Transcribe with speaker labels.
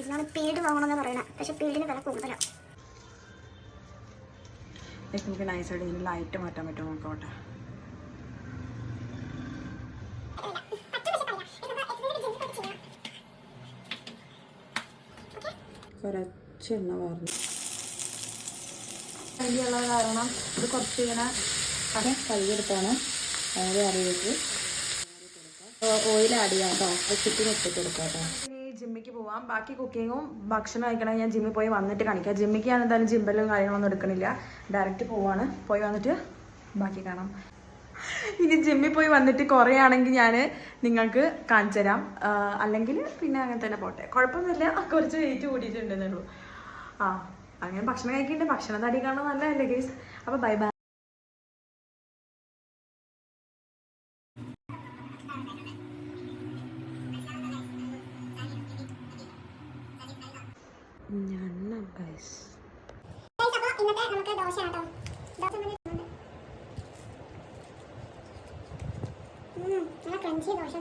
Speaker 1: ഇതിനാണ് പീഡ് വാങ്ങണമെന്ന് പറയണത്. പക്ഷെ പീഡിന് വില കൂടുതലാണ്.
Speaker 2: നമുക്ക് നൈസായിട്ട് ഇതിന് ലൈറ്റ് മാറ്റാൻ പറ്റുമോ നോക്കോട്ടെ. കുറച്ച് എണ്ണ പറഞ്ഞു കയ്യുള്ളത് കാരണം ഇത് കുറച്ച് ഇങ്ങനെ കൈയെടുത്താണ്. അതായത് അറിയിച്ച് ഓയിൽ ആഡ് ചെയ്യാം കേട്ടോ. ചുറ്റും ഇട്ടിട്ട് കൊടുക്കാം കേട്ടോ. ഇനി ജിമ്മിക്ക് പോവാം. ബാക്കി കുക്കിങ്ങും ഭക്ഷണം കഴിക്കണം ഞാൻ ജിമ്മിൽ പോയി വന്നിട്ട് കാണിക്കാം. ജിമ്മിക്ക് ഞാൻ എന്തായാലും ജിമ്പലും കാര്യങ്ങളൊന്നും എടുക്കണില്ല. ഡയറക്റ്റ് പോവാണ്. പോയി വന്നിട്ട് ബാക്കി കാണാം. ഇനി ജിമ്മിൽ പോയി വന്നിട്ട് കുറേ ആണെങ്കിൽ ഞാൻ നിങ്ങൾക്ക് കാണിച്ചു തരാം. അല്ലെങ്കിൽ പിന്നെ അങ്ങനെ തന്നെ പോട്ടെ, കുഴപ്പമൊന്നുമില്ല. കുറച്ച് വെയിറ്റ് കൂടിയിട്ടുണ്ടെന്നേ ഉള്ളൂ. അങ്ങനെ ഭക്ഷണം കഴിക്കുന്നുണ്ട്. ഭക്ഷണം തടി കാണാൻ നല്ലതല്ലേ ഗൈസ്. അപ്പോൾ ബൈ ബൈ.
Speaker 1: ഇന്നത്തെ നമുക്ക് ദോശ കേട്ടോ. നല്ല ക്രഞ്ചി ദോശ.